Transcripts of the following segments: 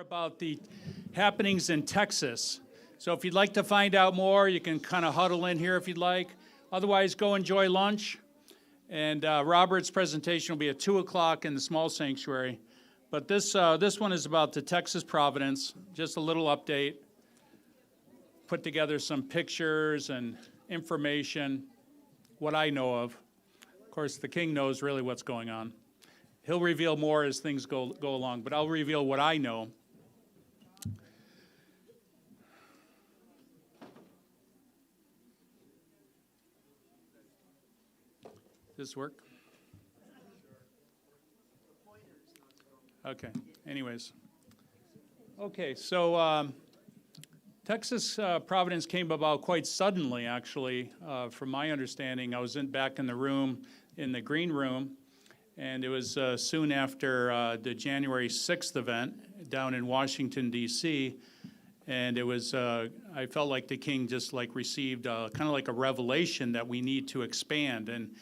About the happenings in Texas. So if you'd like to find out more, you can kind of huddle in here if you'd like. Otherwise, go enjoy lunch. And Robert's presentation will be at 2 o'clock in the small sanctuary. But this one is about the Texas Providence, just a little update. Put together some pictures and information, what I know of. Of course, the king knows really what's going on. He'll reveal more as things go along, but I'll reveal what I know. Does this work? Okay, anyways. Okay, so Texas Providence came about quite suddenly, actually. From my understanding, I was back in the room, in the green room, and it was soon after the January 6th event down in Washington, D.C., and it was, I felt like the king just like received kind of like a revelation that we need to expand and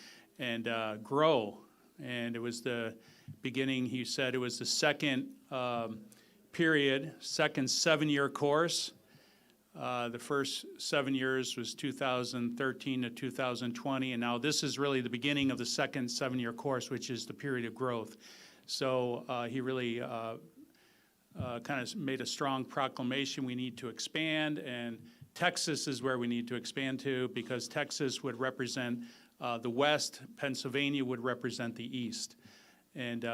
grow. And it was the beginning, he said it was the second period, second 7-year course. The first 7 years was 2013 to 2020, and now this is really the beginning of the second 7-year course, which is the period of growth. So he really kind of made a strong proclamation. We need to expand, and Texas is where we need to expand to, because Texas would represent the West, Pennsylvania would represent the East. And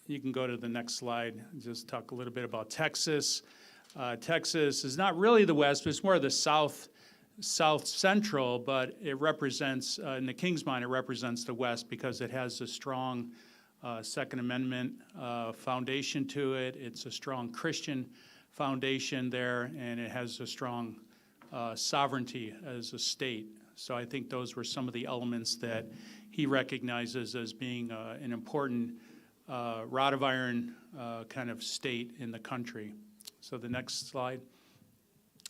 you can go to the next slide, just talk a little bit about Texas. Texas is not really the West, but it's more of the South Central, but it represents, in the king's mind, it represents the West because it has a strong Second Amendment foundation to it. It's a strong Christian foundation there, and it has a strong sovereignty as a state. So I think those were some of the elements that he recognizes as being an important rod of iron kind of state in the country. So the next slide.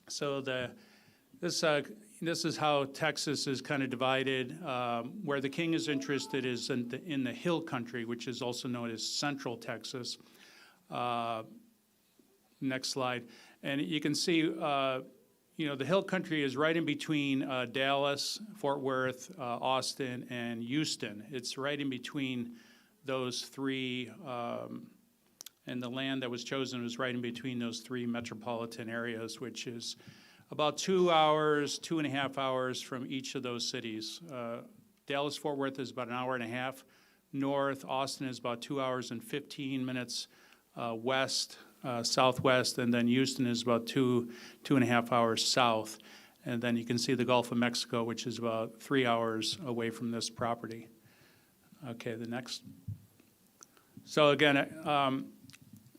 So this is how Texas is kind of divided. Where the king is interested is in the hill country, which is also known as Central Texas. Next slide. And you can see, the hill country is right in between Dallas, Fort Worth, Austin, and Houston. It's right in between those three. And the land that was chosen was right in between those three metropolitan areas, which is about 2 hours, 2.5 hours from each of those cities. Dallas-Fort Worth is about an hour and a half north. Austin is about 2 hours and 15 minutes west, southwest, and then Houston is about 2.5 hours south. And then you can see the Gulf of Mexico, which is about 3 hours away from this property. Okay, the next. So again,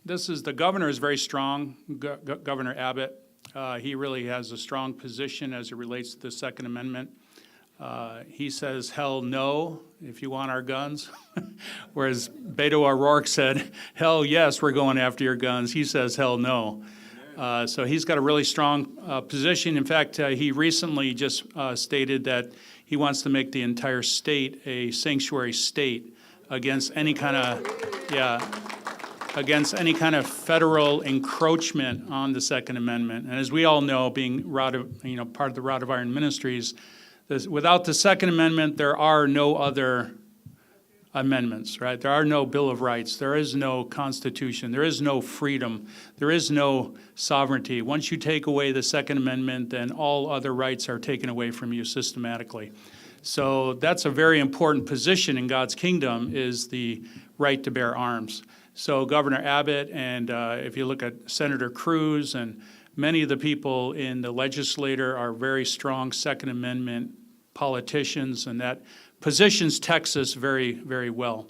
the governor is very strong, Governor Abbott. He really has a strong position as it relates to the Second Amendment. He says, hell no, if you want our guns. Whereas Beto O'Rourke said, hell yes, we're going after your guns. He says, hell no. So he's got a really strong position. In fact, he recently just stated that he wants to make the entire state a sanctuary state against any kind of, against any kind of federal encroachment on the Second Amendment. And as we all know, being part of the Rod of Iron Ministries, without the Second Amendment, there are no other amendments, right? There are no Bill of Rights. There is no Constitution. There is no freedom. There is no sovereignty. Once you take away the Second Amendment, then all other rights are taken away from you systematically. So that's a very important position in God's kingdom, is the right to bear arms. So Governor Abbott, and if you look at Senator Cruz, and many of the people in the legislature are very strong Second Amendment politicians, and that positions Texas very, very well.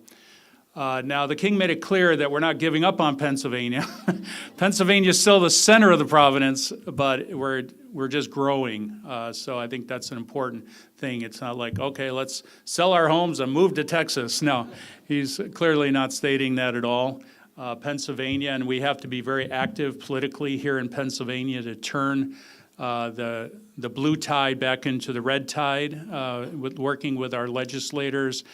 Now, the king made it clear that we're not giving up on Pennsylvania. Pennsylvania is still the center of the Providence, but we're just growing. So I think that's an important thing. It's not like, okay, let's sell our homes and move to Texas. No, he's clearly not stating that at all. Pennsylvania, and we have to be very active politically here in Pennsylvania to turn the blue tide back into the red tide, with working with our legislators.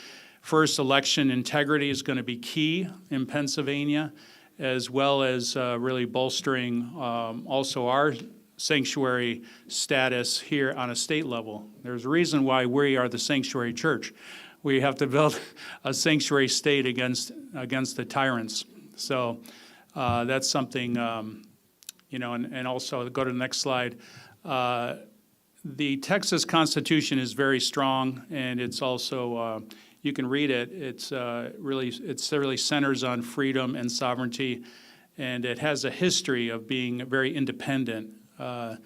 First, election integrity is going to be key in Pennsylvania. as well as really bolstering also our sanctuary status here on a state level. There's a reason why we are the sanctuary church. We have to build a sanctuary state against the tyrants. So that's something, you know, and also go to the next slide. The Texas Constitution is very strong, and it's also, you can read it, it really centers on freedom and sovereignty, and it has a history of being very independent. You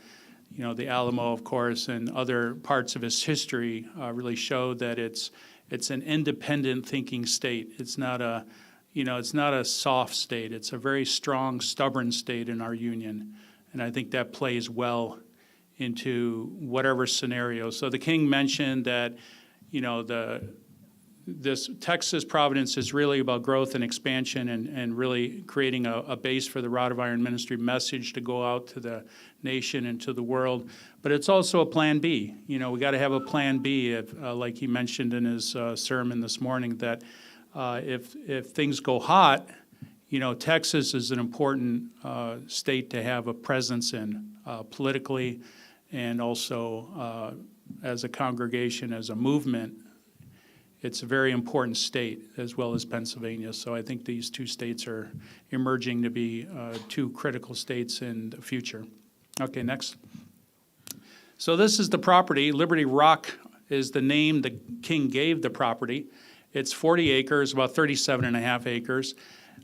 know, the Alamo, of course, and other parts of its history really show that it's an independent thinking state. It's not a, you know, it's not a soft state. It's a very strong, stubborn state in our union, and I think that plays well into whatever scenario. So the king mentioned that, you know, this Texas Providence is really about growth and expansion and really creating a base for the Rod of Iron ministry message to go out to the nation and to the world. But it's also a plan B. You know, we got to have a plan B, like he mentioned in his sermon this morning, that if things go hot, you know, Texas is an important state to have a presence in politically, and also as a congregation, as a movement. It's a very important state, as well as Pennsylvania. So I think these two states are emerging to be two critical states in the future. Okay, next. So this is the property. Liberty Rock is the name the king gave the property. It's 40 acres, about 37 and a half acres.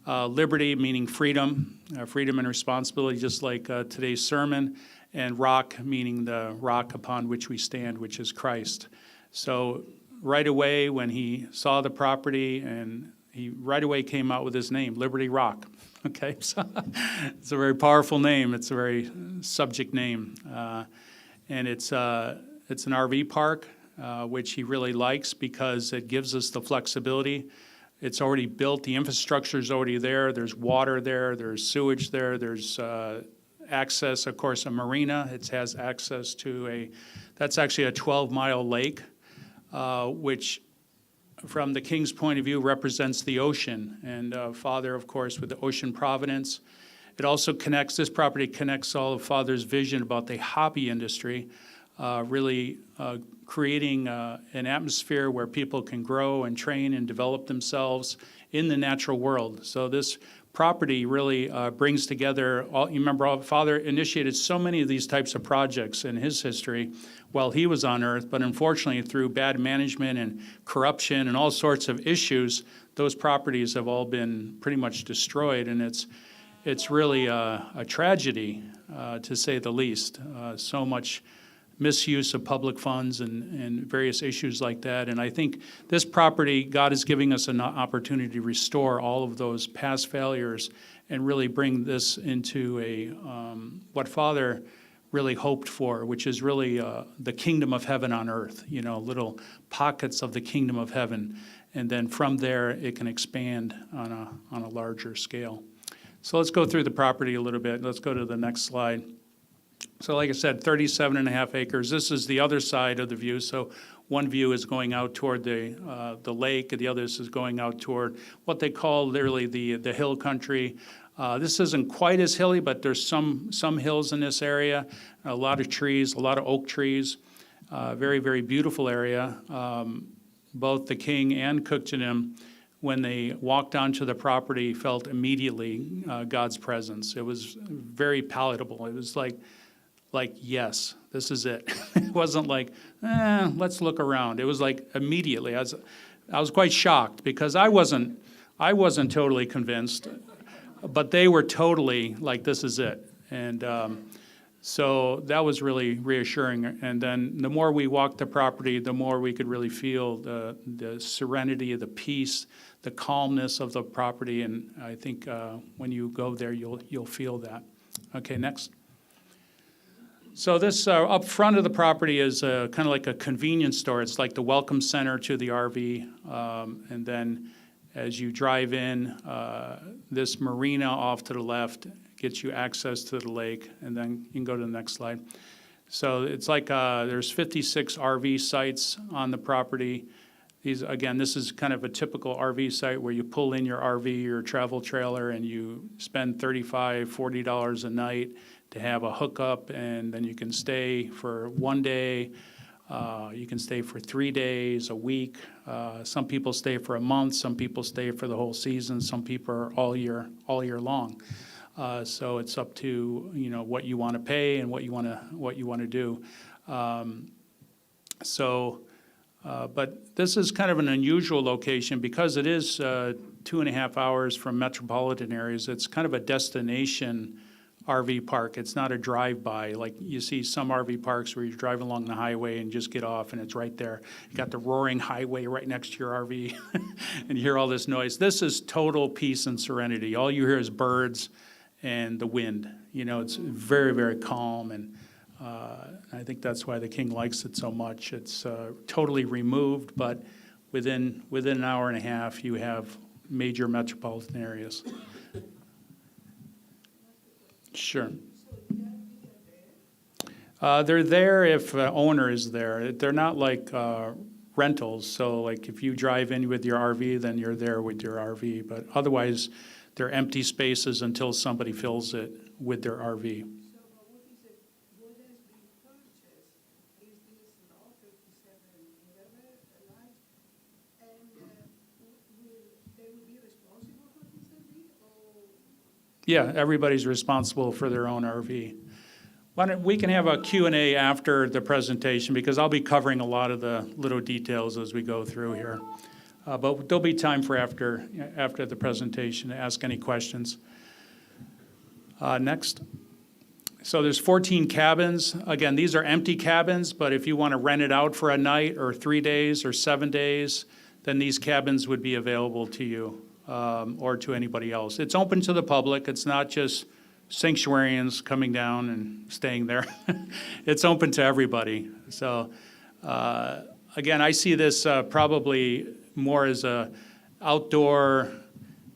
Liberty meaning freedom, freedom and responsibility, just like today's sermon. And rock meaning the rock upon which we stand, which is Christ. So right away when he saw the property, and he right away came out with his name, Liberty Rock. Okay, so it's a very powerful name. It's a very subject name. And it's an RV park, which he really likes because it gives us the flexibility. It's already built. The infrastructure is already there. There's water there. There's sewage there. There's access, of course, a marina. It has access to that's actually a 12-mile lake, which from the king's point of view represents the ocean. And Father, of course, with the ocean Providence. It also this property connects all of Father's vision about the hobby industry, really creating an atmosphere where people can grow and train and develop themselves in the natural world. So this property really brings together you remember, Father initiated so many of these types of projects in his history while he was on earth, but unfortunately through bad management and corruption and all sorts of issues, those properties have all been pretty much destroyed, and it's really a tragedy, to say the least. So much misuse of public funds and various issues like that. And I think this property, God is giving us an opportunity to restore all of those past failures and really bring this into what Father really hoped for, which is really the kingdom of heaven on earth, you know, little pockets of the kingdom of heaven. And then from there, it can expand on a larger scale. So let's go through the property a little bit. Let's go to the next slide. So like I said, 37 and a half acres. This is the other side of the view. So one view is going out toward the lake, and the other is going out toward what they call literally the hill country. This isn't quite as hilly, but there's some hills in this area, a lot of trees, a lot of oak trees, very, very beautiful area. Both the king and Cooktonym, when they walked onto the property, felt immediately God's presence. It was very palatable. It was like, yes, this is it. It wasn't like, let's look around. It was like immediately. I was quite shocked because I wasn't totally convinced, but they were totally like, this is it. And so that was really reassuring. And then the more we walked the property, the more we could really feel the serenity, the peace, the calmness of the property. And I think when you go there, you'll feel that. Okay, next. So this up front of the property is kind of like a convenience store. It's like the welcome center to the RV. And then as you drive in, this marina off to the left gets you access to the lake. And then you can go to the next slide. So it's like there's 56 RV sites on the property. Again, this is kind of a typical RV site where you pull in your RV, your travel trailer, and you spend $35, $40 a night to have a hookup, and then you can stay for one day. You can stay for 3 days, a week. Some people stay for a month. Some people stay for the whole season. Some people are all year long. So it's up to what you want to pay and what you want to do. But this is kind of an unusual location because it is 2.5 hours from metropolitan areas. It's kind of a destination RV park. It's not a drive-by. Like you see some RV parks where you drive along the highway and just get off and it's right there. You got the roaring highway right next to your RV and you hear all this noise. This is total peace and serenity. All you hear is birds and the wind. It's very, very calm, and I think that's why the king likes it so much. It's totally removed, but within an hour and a half, you have major metropolitan areas. Sure. They're there if the owner is there. They're not like rentals. So like if you drive in with your RV, then you're there with your RV. But otherwise, they're empty spaces until somebody fills it with their RV. Yeah, everybody's responsible for their own RV. We can have a Q&A after the presentation because I'll be covering a lot of the little details as we go through here. But there'll be time for after the presentation to ask any questions. Next. So there's 14 cabins. Again, these are empty cabins, but if you want to rent it out for a night or 3 days or 7 days, then these cabins would be available to you. Or to anybody else. It's open to the public. It's not just sanctuarians coming down and staying there. It's open to everybody. So again, I see this probably more as a outdoor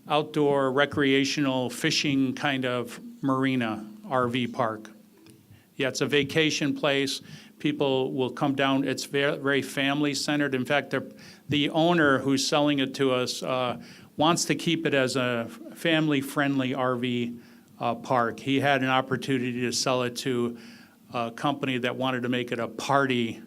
recreational fishing kind of marina RV park. Yeah, it's a vacation place. People will come down. It's very, very family centered. In fact, the owner who's selling it to us wants to keep it as a family-friendly RV park. He had an opportunity to sell it to a company that wanted to make it a party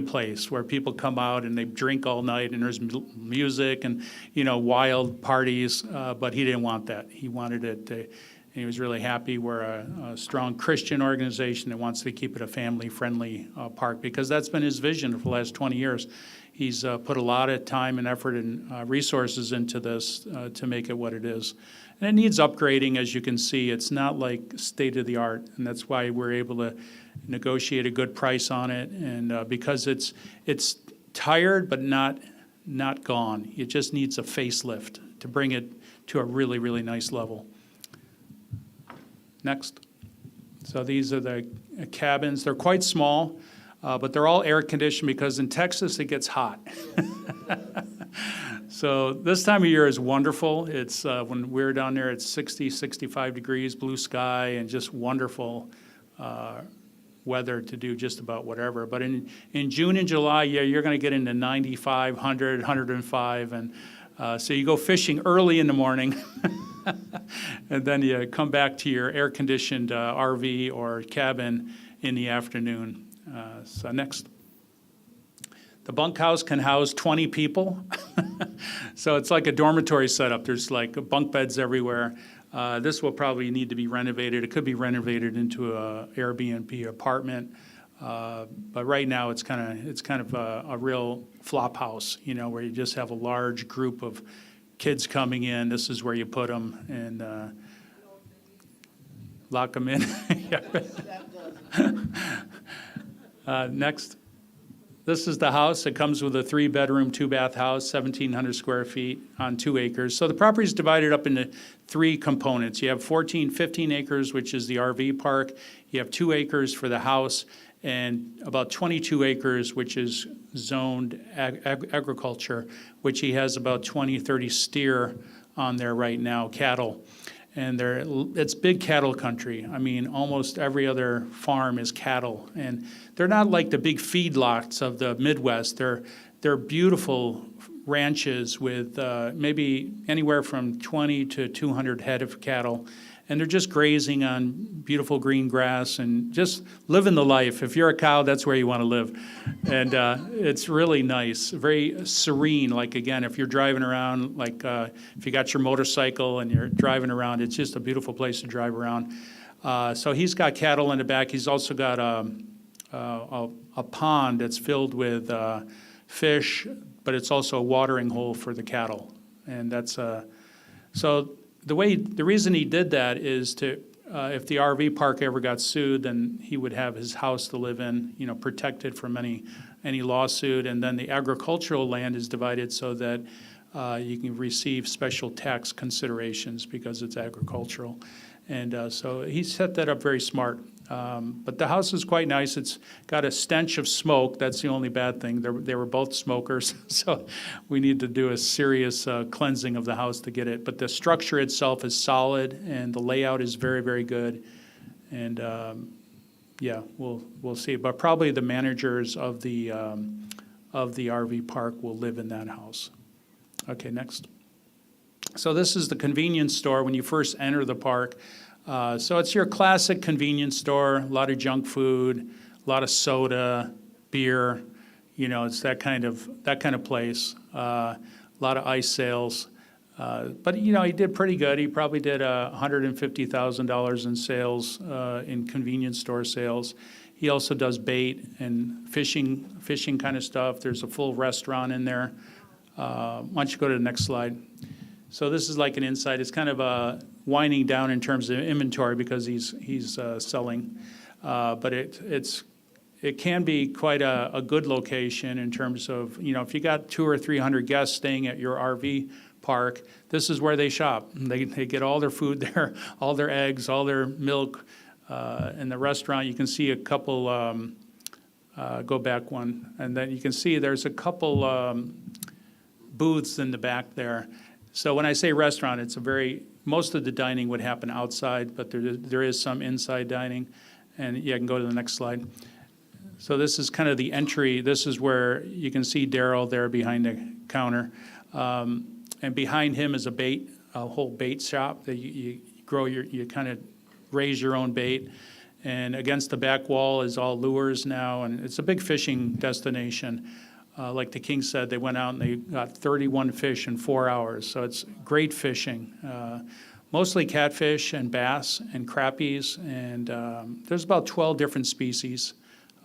place where people come out and they drink all night and there's music and wild parties. But he didn't want that. He wanted it. And he was really happy. We're a strong Christian organization that wants to keep it a family-friendly park because that's been his vision for the last 20 years. He's put a lot of time and effort and resources into this to make it what it is. And it needs upgrading, as you can see. It's not like state-of-the-art, and that's why we're able to negotiate a good price on it. And because it's tired but not gone. It just needs a facelift to bring it to a really, really nice level. Next. So these are the cabins. They're quite small. But they're all air conditioned because in Texas it gets hot. So this time of year is wonderful. It's when we're down there, it's 60, 65 degrees, blue sky, and just wonderful weather to do just about whatever. But in June and July, yeah, you're going to get into 95, 100, 105. And so you go fishing early in the morning. And then you come back to your air-conditioned RV or cabin in the afternoon. So next. The bunkhouse can house 20 people. So it's like a dormitory setup. There's like bunk beds everywhere. This will probably need to be renovated. It could be renovated into a Airbnb apartment. But right now it's kind of a real flop house, where you just have a large group of kids coming in. This is where you put them and lock them in. Next. This is the house. It comes with a 3-bedroom, 2-bath house, 1,700 square feet on 2 acres. So the property is divided up into 3 components. You have 15 acres, which is the RV park. You have 2 acres for the house and about 22 acres, which is zoned agriculture, which he has about 20, 30 steer on there right now, cattle. And it's big cattle country. I mean, almost every other farm is cattle. And they're not like the big feedlots of the Midwest. they're beautiful ranches with maybe anywhere from 20 to 200 head of cattle. And they're just grazing on beautiful green grass and just living the life. If you're a cow, that's where you want to live. And it's really nice, very serene. Like, again, if you're driving around, like if you got your motorcycle and you're driving around, it's just a beautiful place to drive around. So he's got cattle in the back. He's also got a pond that's filled with fish, but it's also a watering hole for the cattle. And that's so the reason he did that is to if the RV park ever got sued, then he would have his house to live in, protected from any lawsuit. And then the agricultural land is divided so that you can receive special tax considerations because it's agricultural. And so he set that up very smart. But the house is quite nice. It's got a stench of smoke. That's the only bad thing. They were both smokers, so we need to do a serious cleansing of the house to get it. But the structure itself is solid, and the layout is very, very good. And yeah, we'll see. But probably the managers of the RV park will live in that house. Okay, next. So this is the convenience store when you first enter the park. So it's your classic convenience store, a lot of junk food, a lot of soda, beer, it's that kind of place. A lot of ice sales. But he did pretty good. He probably did $150,000 in sales, in convenience store sales. He also does bait and fishing kind of stuff. There's a full restaurant in there. Why don't you go to the next slide? So this is like an inside. It's kind of winding down in terms of inventory because he's selling, but it can be quite a good location in terms of if you got 200 or 300 guests staying at your RV park, this is where they shop. They get all their food there, all their eggs, all their milk. In the restaurant, you can see a couple. Go back one, and then you can see there's a couple booths in the back there. So when I say restaurant, it's most of the dining would happen outside, but there is some inside dining. And yeah, I can go to the next slide. So this is kind of the entry. This is where you can see Daryl there behind the counter. And behind him is a whole bait shop that you kind of raise your own bait. And against the back wall is all lures now, and it's a big fishing destination. Like the King said, they went out and they got 31 fish in 4 hours. So it's great fishing. Mostly catfish and bass and crappies. And there's about 12 different species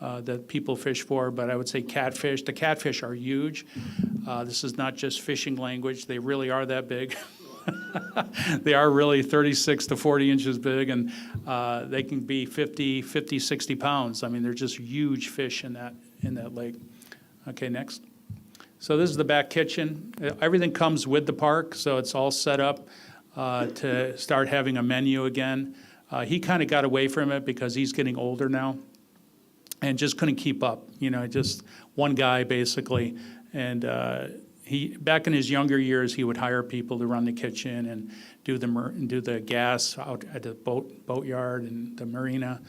that people fish for. But I would say catfish. The catfish are huge. This is not just fishing language. They really are that big. They are really 36 to 40 inches big. And they can be 50, 60 pounds. I mean, they're just huge fish in that lake. Okay, next. So this is the back kitchen. Everything comes with the park, so it's all set up to start having a menu again. He kind of got away from it because he's getting older now and just couldn't keep up. Just one guy basically. And back in his younger years, he would hire people to run the kitchen and do the gas out at the boatyard and the marina.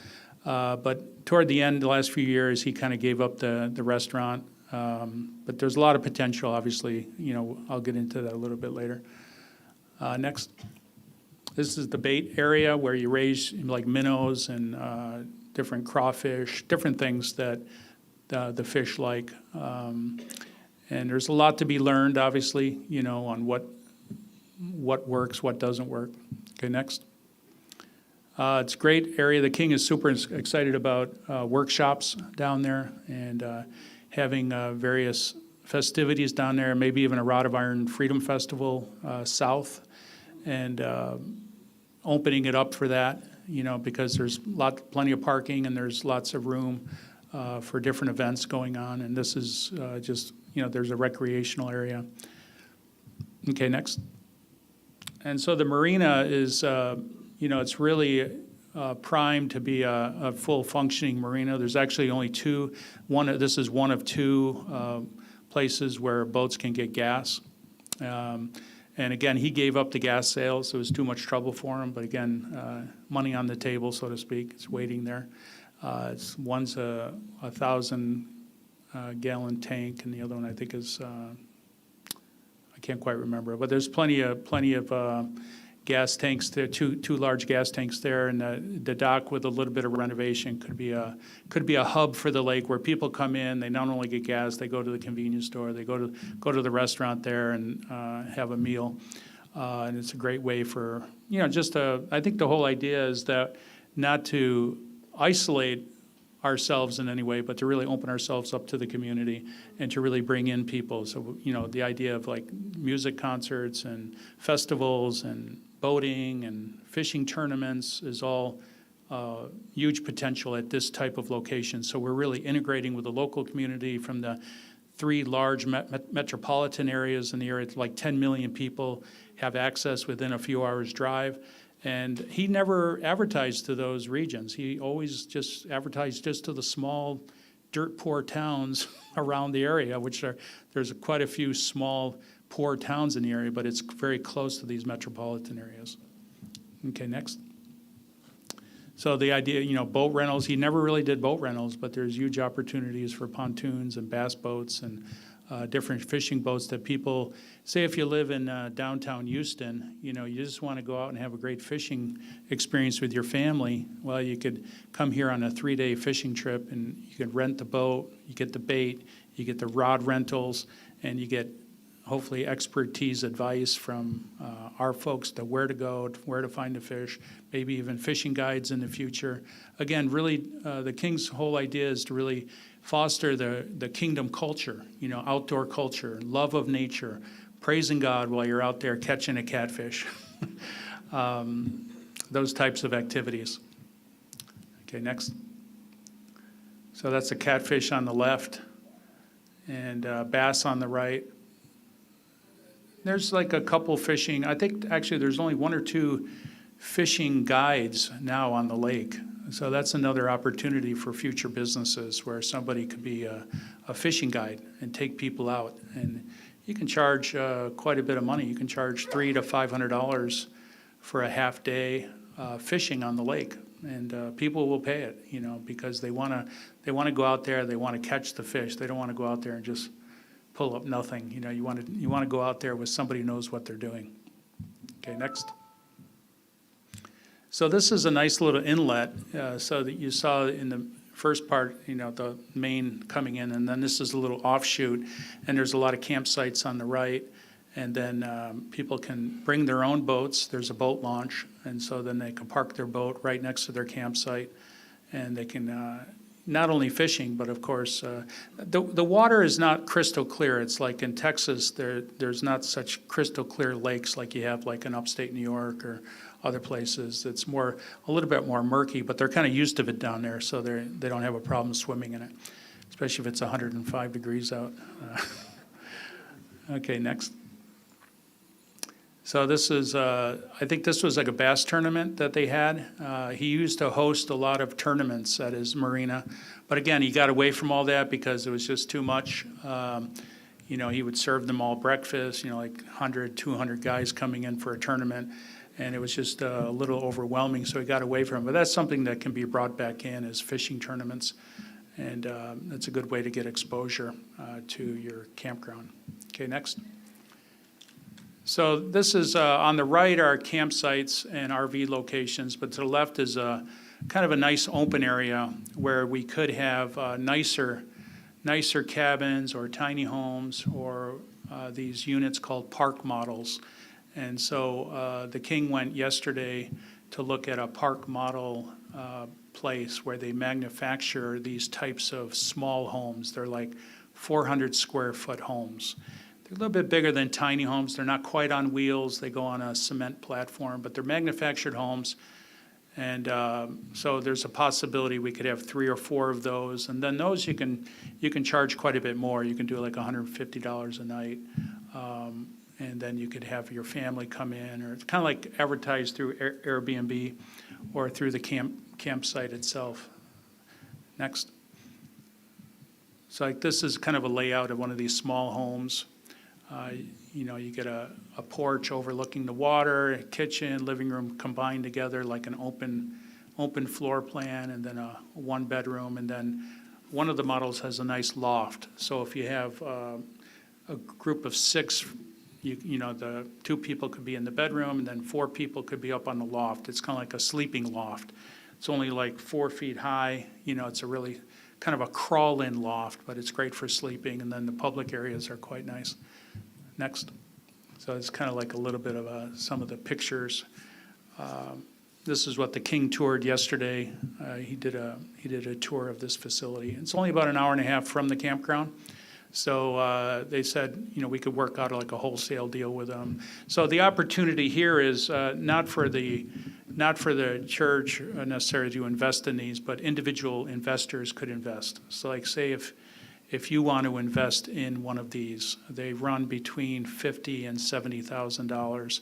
But toward the end, the last few years, he kind of gave up the restaurant. But there's a lot of potential, obviously. I'll get into that a little bit later. Next. This is the bait area where you raise like minnows and different crawfish, different things that the fish like. And there's a lot to be learned, obviously, on what works, what doesn't work. Okay, next. It's a great area. The King is super excited about workshops down there and having various festivities down there, maybe even a Rod of Iron Freedom Festival south, and opening it up for that, because there's plenty of parking and there's lots of room for different events going on. And this is just, there's a recreational area. Okay, next. And so the marina is, it's really primed to be a full functioning marina. There's actually only two. This is one of two places where boats can get gas. And again, he gave up the gas sales. It was too much trouble for him. But again, money on the table, so to speak. It's waiting there. One's a 1,000 gallon tank, and the other one I think is, I can't quite remember, but there's plenty of gas tanks there, two large gas tanks there, and the dock with a little bit of renovation could be a hub for the lake where people come in. They not only get gas, they go to the convenience store, they go to the restaurant there and have a meal, and it's a great way for I think the whole idea is that not to isolate ourselves in any way, but to really open ourselves up to the community and to really bring in people. So, the idea of like music concerts and festivals and boating and fishing tournaments is all huge potential at this type of location. So we're really integrating with the local community from the 3 large metropolitan areas in the area. Like 10 million people have access within a few hours drive. And he never advertised to those regions. He always just advertised just to the small, dirt-poor towns around the area, there's quite a few small, poor towns in the area, but it's very close to these metropolitan areas. Okay, next. So the idea, boat rentals, he never really did boat rentals, but there's huge opportunities for pontoons and bass boats and different fishing boats that people, say if you live in downtown Houston, you just want to go out and have a great fishing experience with your family. Well, you could come here on a 3-day fishing trip and you could rent the boat, you get the bait, you get the rod rentals, and you get hopefully expertise advice from our folks to where to go, where to find the fish, maybe even fishing guides in the future. Again, really, the King's whole idea is to really foster the kingdom culture, outdoor culture, love of nature, praising God while you're out there catching a catfish. Those types of activities. Okay, next. So that's a catfish on the left and bass on the right. There's like a couple fishing. I think actually there's only 1 or 2 fishing guides now on the lake. So that's another opportunity for future businesses where somebody could be a fishing guide and take people out. And you can charge quite a bit of money. You can charge $300 to $500 for a half day fishing on the lake. And people will pay it, because they want to go out there, they want to catch the fish. They don't want to go out there and just pull up nothing. You want to go out there with somebody who knows what they're doing. Okay, next. So this is a nice little inlet, so that you saw in the first part, the main coming in, and then this is a little offshoot, and there's a lot of campsites on the right, and then people can bring their own boats. There's a boat launch, and so then they can park their boat right next to their campsite, and they can not only fishing, but of course, the water is not crystal clear. It's like in Texas, there's not such crystal clear lakes like you have like in upstate New York or other places. It's a little bit more murky, but they're kind of used to it down there, so they don't have a problem swimming in it, especially if it's 105 degrees out. Okay, next. So this is, I think this was like a bass tournament that they had. He used to host a lot of tournaments at his marina, but again, he got away from all that because it was just too much. He would serve them all breakfast, like 100, 200 guys coming in for a tournament, and it was just a little overwhelming, so he got away from it. But that's something that can be brought back in as fishing tournaments, and that's a good way to get exposure to your campground. Okay, next. So this is, on the right are campsites and RV locations, but to the left is kind of a nice open area where we could have nicer cabins or tiny homes or these units called park models. And so the King went yesterday to look at a park model place where they manufacture these types of small homes. They're like 400 square foot homes. They're a little bit bigger than tiny homes. They're not quite on wheels. They go on a cement platform, but they're manufactured homes. And so there's a possibility we could have 3 or 4 of those. And then those you can charge quite a bit more. You can do like $150 a night. And then you could have your family come in, or it's kind of like advertised through Airbnb or through the campsite itself. Next. So like this is kind of a layout of one of these small homes. You get a porch overlooking the water, a kitchen, living room combined together like an open floor plan, and then a 1 bedroom, and then one of the models has a nice loft. So if you have a group of 6, the 2 people could be in the bedroom, and then 4 people could be up on the loft. It's kind of like a sleeping loft. It's only like 4 feet high. It's a really kind of a crawl-in loft, but it's great for sleeping, and then the public areas are quite nice. Next. So it's kind of like a little bit of some of the pictures. This is what the king toured yesterday. He did a tour of this facility. It's only about an hour and a half from the campground. So they said, we could work out like a wholesale deal with them. So the opportunity here is not for the church necessarily to invest in these, but individual investors could invest. So like say if you want to invest in one of these, they run between $50,000 and $70,000,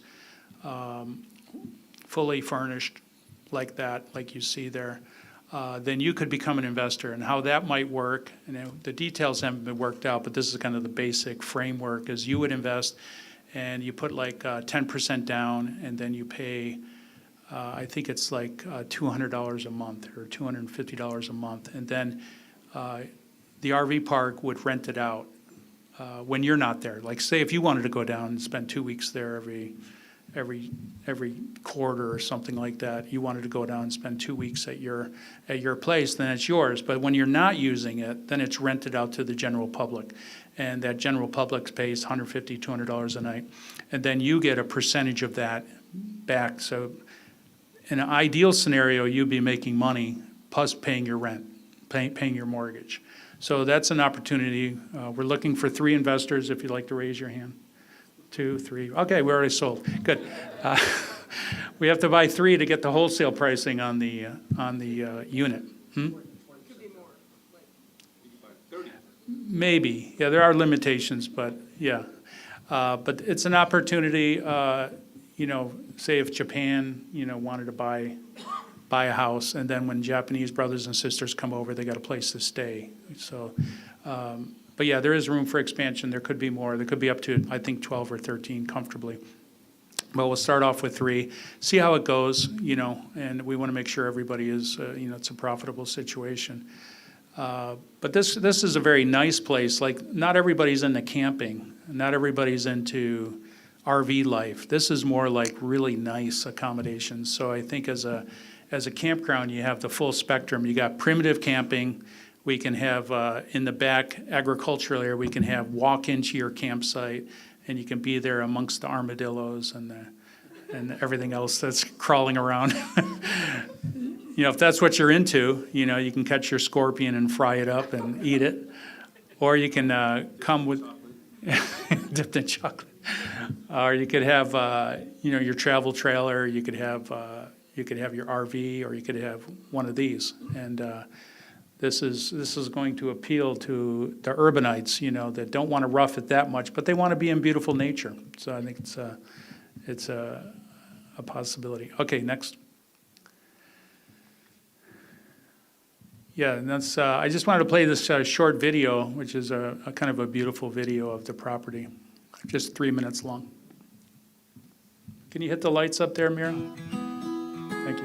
fully furnished like that, like you see there. Then you could become an investor. And how that might work, the details haven't been worked out, but this is kind of the basic framework, is you would invest and you put like 10% down, and then you pay, I think it's like $200 a month or $250 a month. And then the RV park would rent it out when you're not there. Like say if you wanted to go down and spend 2 weeks there every quarter or something like that, you wanted to go down and spend 2 weeks at your place, then it's yours. But when you're not using it, then it's rented out to the general public. And that general public pays $150, $200 a night. And then you get a percentage of that back. So in an ideal scenario, you'd be making money plus paying your rent, paying your mortgage. So that's an opportunity. We're looking for 3 investors if you'd like to raise your hand. 2, 3. Okay, we already sold. Good. We have to buy 3 to get the wholesale pricing on the unit. Maybe. Yeah, there are limitations, but yeah. But it's an opportunity. Say if Japan, wanted to buy a house, and then when Japanese brothers and sisters come over, they got a place to stay. So. But yeah, there is room for expansion. There could be more. There could be up to, I think, 12 or 13 comfortably. But we'll start off with 3, see how it goes, and we want to make sure everybody is, it's a profitable situation. But this is a very nice place. Like, not everybody's into camping. Not everybody's into RV life. This is more like really nice accommodations. So I think as a campground, you have the full spectrum. You got primitive camping. We can have, in the back agricultural area, we can have walk into your campsite, and you can be there amongst the armadillos and everything else that's crawling around. If that's what you're into, you can catch your scorpion and fry it up and eat it. Or you can come with, dipped in chocolate. Or you could have, your travel trailer. You could have your RV, or you could have one of these. And this is going to appeal to the urbanites, that don't want to rough it that much, but they want to be in beautiful nature. So I think it's a possibility. Okay, next. Yeah, and that's. I just wanted to play this short video, which is a kind of a beautiful video of the property, just 3 minutes long. Can you hit the lights up there, Mira? Thank you.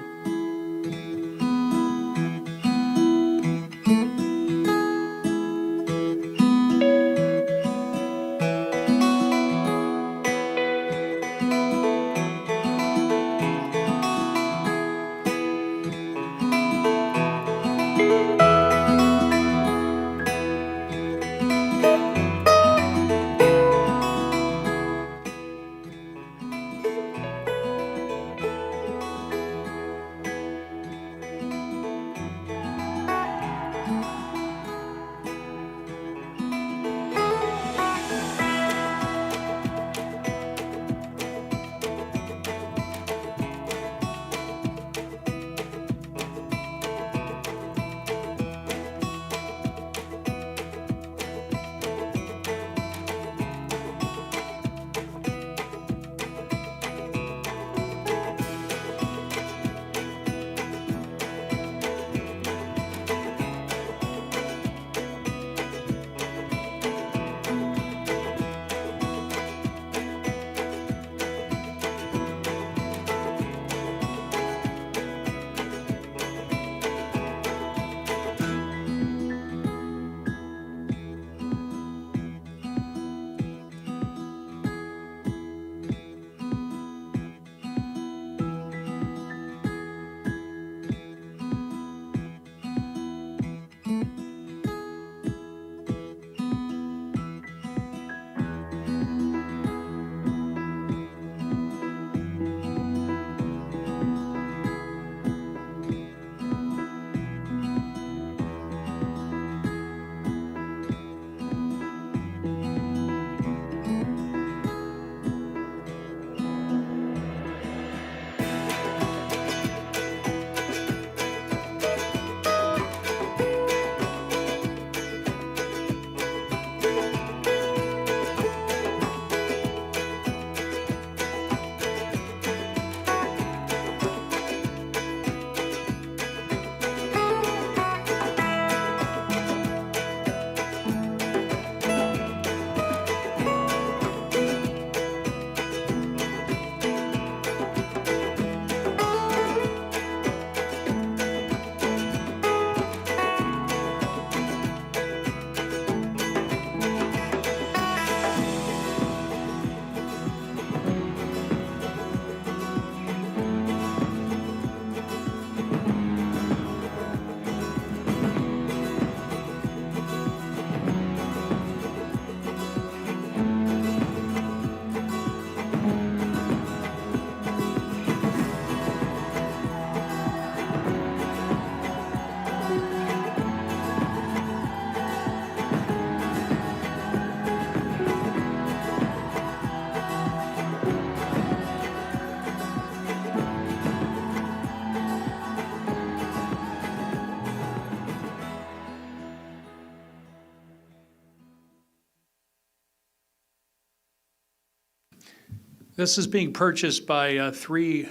This is being purchased by three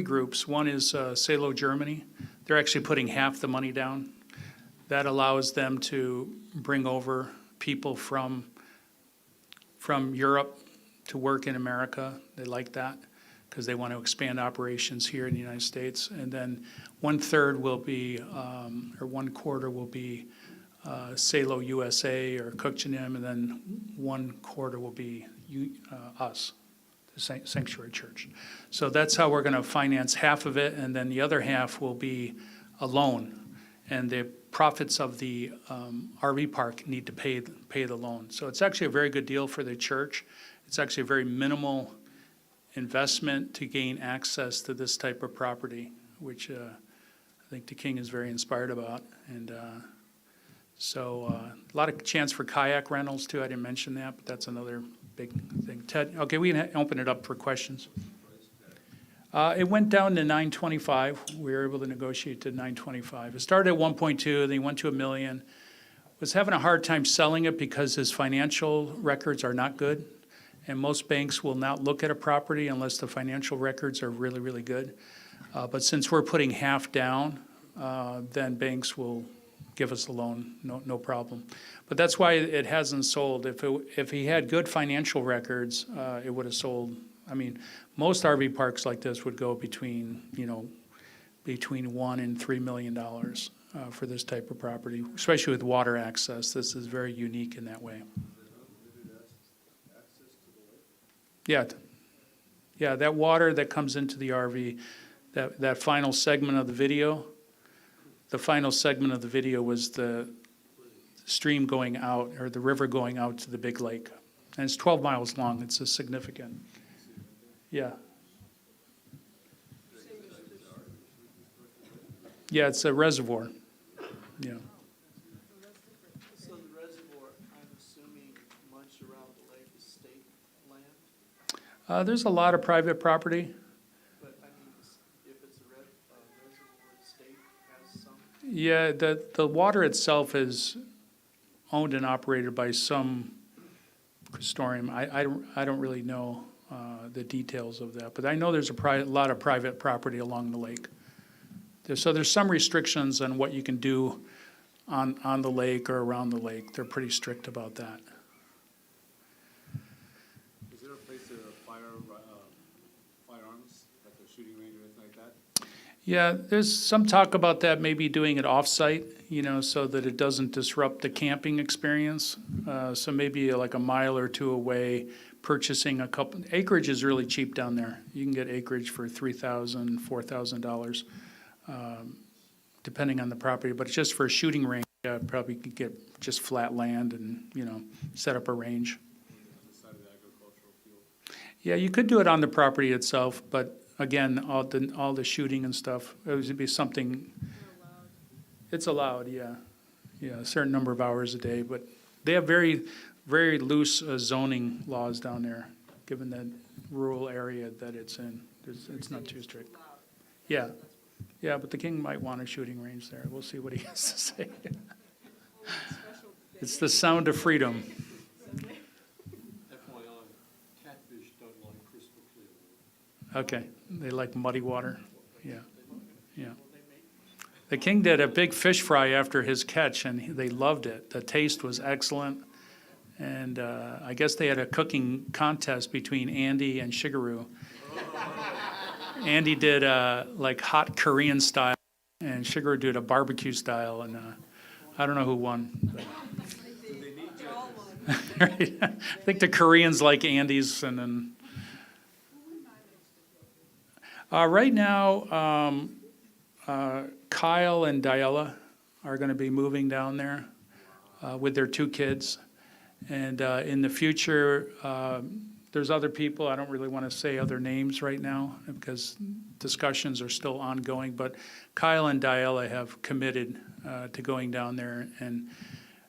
groups. One is Salo, Germany. They're actually putting half the money down. That allows them to bring over people from Europe to work in America. They like that because they want to expand operations here in the United States. And then 1/3 will be, or 1/4 will be Salo USA or Cookchanim, and then 1/4 will be us, the Sanctuary Church. So that's how we're going to finance half of it, and then the other half will be a loan. And the profits of the RV park need to pay the loan. So it's actually a very good deal for the church. It's actually a very minimal investment to gain access to this type of property, which I think the king is very inspired about. And so a lot of chance for kayak rentals too. I didn't mention that, but that's another big thing. Ted, okay, we can open it up for questions. It went down to $925. We were able to negotiate to $925. It started at 1.2, then he went to $1 million. Was having a hard time selling it because his financial records are not good. And most banks will not look at a property unless the financial records are really, really good. But since we're putting half down, then banks will give us a loan, no problem. But that's why it hasn't sold. If he had good financial records, it would have sold. I mean, most RV parks like this would go between $1 and $3 million for this type of property, especially with water access. This is very unique in that way. Yeah, that water that comes into the RV, that final segment of the video, was the stream going out, or the river going out to the big lake. And it's 12 miles long. It's a significant. Yeah. Yeah, it's a reservoir. Yeah. So the reservoir, I'm assuming much around the lake is state land? There's a lot of private property. But I mean, if it's a reservoir, the state has some? Yeah, the water itself is owned and operated by some consortium. I don't really know the details of that, but I know there's a lot of private property along the lake. So there's some restrictions on what you can do on the lake or around the lake. They're pretty strict about that. Is there a place to fire firearms, like a shooting range or anything like that? Yeah, there's some talk about that, maybe doing it off-site, so that it doesn't disrupt the camping experience. So maybe like a mile or two away, purchasing a couple. Acreage is really cheap down there. You can get acreage for $3,000, $4,000, depending on the property. But just for a shooting range, probably could get just flat land and set up a range. On the side of the agricultural field? Yeah, you could do it on the property itself, but again, all the shooting and stuff, it would be something. It's allowed, yeah, a certain number of hours a day, but they have very, very loose zoning laws down there, given that rural area that it's in. It's not too strict. Yeah, but the king might want a shooting range there. We'll see what he has to say. It's the sound of freedom. FYI, catfish don't like crystal clear water. Okay, they like muddy water, yeah. The king did a big fish fry after his catch, and they loved it. The taste was excellent. And I guess they had a cooking contest between Andy and Shigeru. Andy did like hot Korean style, and Shigeru did a barbecue style, and I don't know who won. Right? I think the Koreans like Andy's, and then right now, Kyle and Diella are going to be moving down there with their 2 kids. And in the future, there's other people. I don't really want to say other names right now because discussions are still ongoing. But Kyle and Diella have committed to going down there, and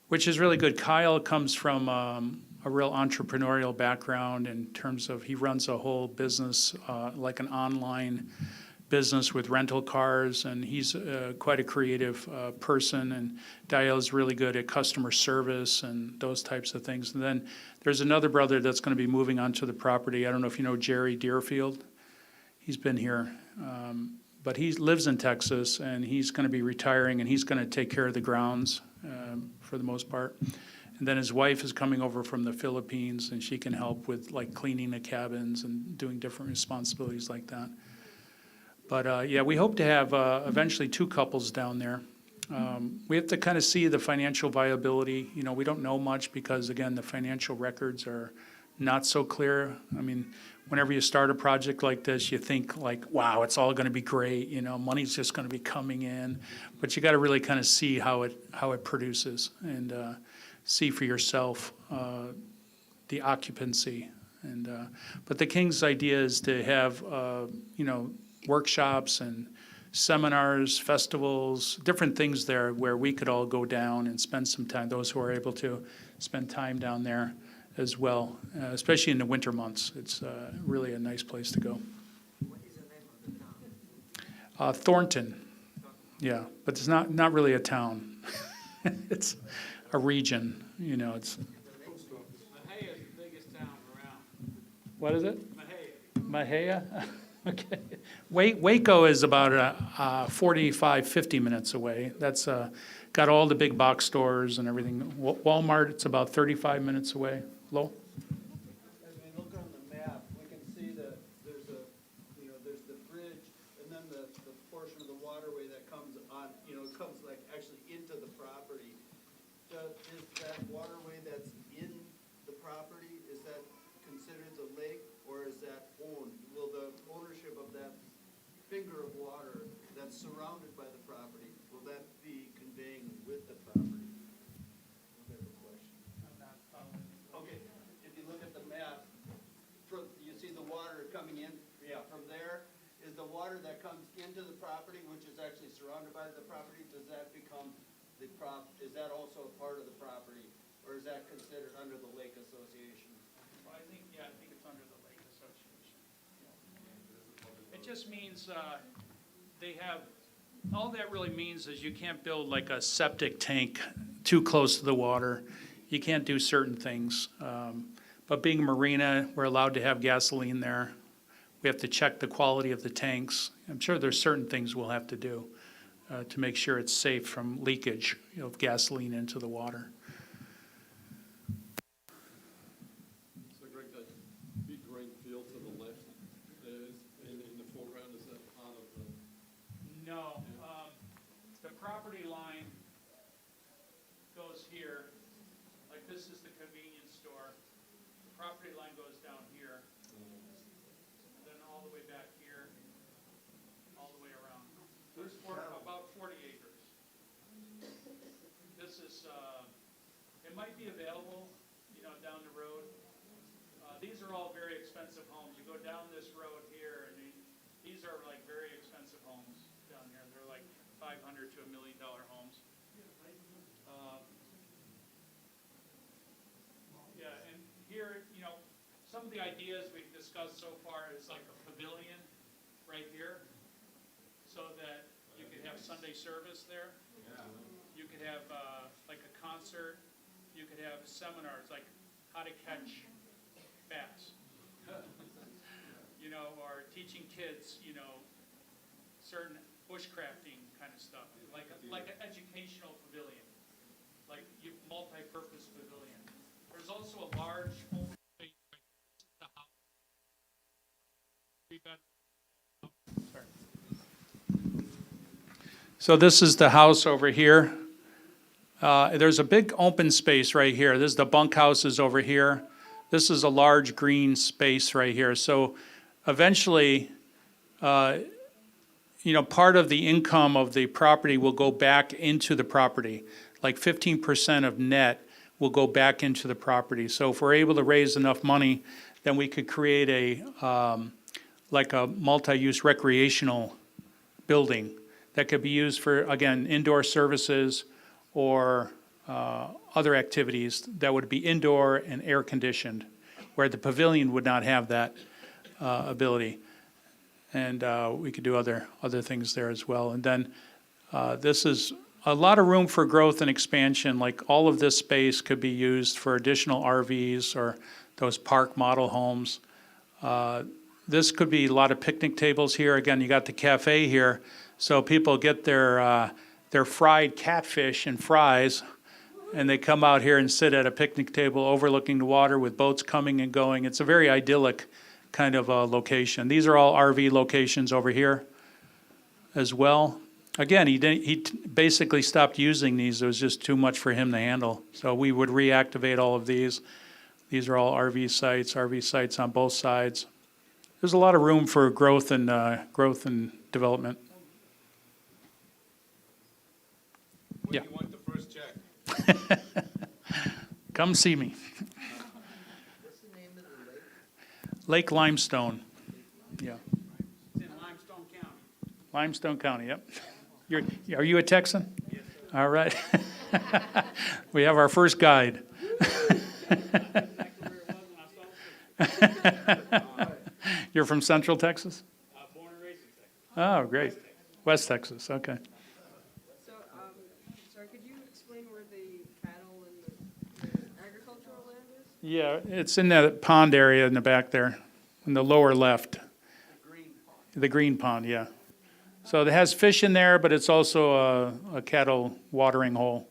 which is really good. Kyle comes from a real entrepreneurial background in terms of he runs a whole business, like an online business with rental cars, and he's quite a creative person, and Dial's really good at customer service and those types of things. And then there's another brother that's going to be moving onto the property. I don't know if you know Jerry Deerfield. He's been here, but he lives in Texas, and he's going to be retiring, and he's going to take care of the grounds for the most part. And then his wife is coming over from the Philippines, and she can help with like cleaning the cabins and doing different responsibilities like that. But yeah, we hope to have eventually 2 couples down there. We have to kind of see the financial viability. You know, we don't know much because, again, the financial records are not so clear. I mean, whenever you start a project like this, you think like, wow, it's all going to be great. You know, money's just going to be coming in. But you got to really kind of see how it produces and see for yourself the occupancy. And but the King's idea is to have, you know, workshops and seminars, festivals, different things there where we could all go down and spend some time, those who are able to spend time down there as well, especially in the winter months. It's really a nice place to go. What is the name of the town? Thornton, yeah, but it's not really a town. It's a region, you know, it's. Mahia is the biggest town around. What is it? Mahia. Mahia? Okay. Waco is about 45, 50 minutes away. That's got all the big box stores and everything. Walmart, it's about 35 minutes away. Lowell? As we look on the map, we can see that there's there's the bridge, and then the portion of the waterway that comes on, comes like actually into the property. Is that waterway that's in the property, is that considered the lake, or is that owned? Will the ownership of that finger of water that's surrounded by the property, will that be conveying with the property? That's a question. Okay, if you look at the map, you see the water coming in? Yeah. From there, is the water that comes into the property, which is actually surrounded by the property, does that become is that also a part of the property? Or is that considered under the lake association? I think it's under the Lake Association. It just means they have, all that really means is you can't build like a septic tank too close to the water. You can't do certain things. But being a marina, we're allowed to have gasoline there. We have to check the quality of the tanks. I'm sure there's certain things we'll have to do to make sure it's safe from leakage of gasoline into the water. So Greg, that big green field to the left, there's, in the foreground, is that part of the? No, the property line goes here, like this is the convenience store. The property line goes down here, then all the way back here, all the way around. There's about 40 acres. This is, it might be available, down the road. These are all very expensive homes. You go down this road here, and these are like very expensive homes down here. They're like $500,000 to $1 million homes. Yeah, and here, some of the ideas we've discussed so far is like a pavilion right here, so that you could have Sunday service there. You could have like a concert. You could have seminars like how to catch bass. Or teaching kids, certain bushcrafting kind of stuff, like an educational pavilion, like multi-purpose pavilion. There's also a large open space. The house. 3-bed. Sorry. So this is the house over here. There's a big open space right here. This is the bunkhouses over here. This is a large green space right here. So eventually, part of the income of the property will go back into the property. Like 15% of net will go back into the property. So if we're able to raise enough money, then we could create like a multi-use recreational building that could be used for, again, indoor services or other activities that would be indoor and air conditioned, where the pavilion would not have that ability. And we could do other things there as well. And then this is a lot of room for growth and expansion. Like all of this space could be used for additional RVs or those park model homes. This could be a lot of picnic tables here. Again, you got the cafe here, so people get their fried catfish and fries, and they come out here and sit at a picnic table overlooking the water with boats coming and going. It's a very idyllic kind of location. These are all RV locations over here as well. Again, he basically stopped using these. It was just too much for him to handle. So we would reactivate all of these. These are all RV sites on both sides. There's a lot of room for growth and development. When Yeah. do you want the first check? Come see me. What's the name of the lake? Lake Limestone. Yeah, It's in Limestone County. Limestone County, yep. Are you a Texan? Yes, sir. All right. We have our first guide. Exactly where it was when I saw it. You're from Central Texas? Born and raised in Texas. Oh, great. West Texas, okay. So, sorry, could you explain where the cattle and the agricultural land is? Yeah, it's in that pond area in the back there, in the lower left. The green pond, yeah. So it has fish in there, but it's also a cattle watering hole.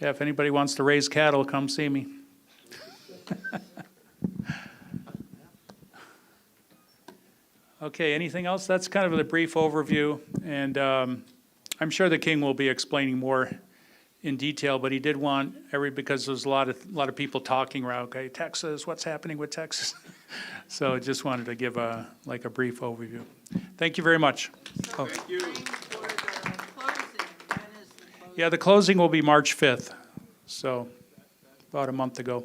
Yeah, if anybody wants to raise cattle, come see me. Okay, anything else? That's kind of a brief overview, and I'm sure the king will be explaining more in detail, but he did want because there's a lot of people talking around, okay, Texas, what's happening with Texas? So I just wanted to give a brief overview. Thank you very much. Oh. Thank you. For the closing, when is the closing? Yeah, the closing will be March 5th, so about a month ago.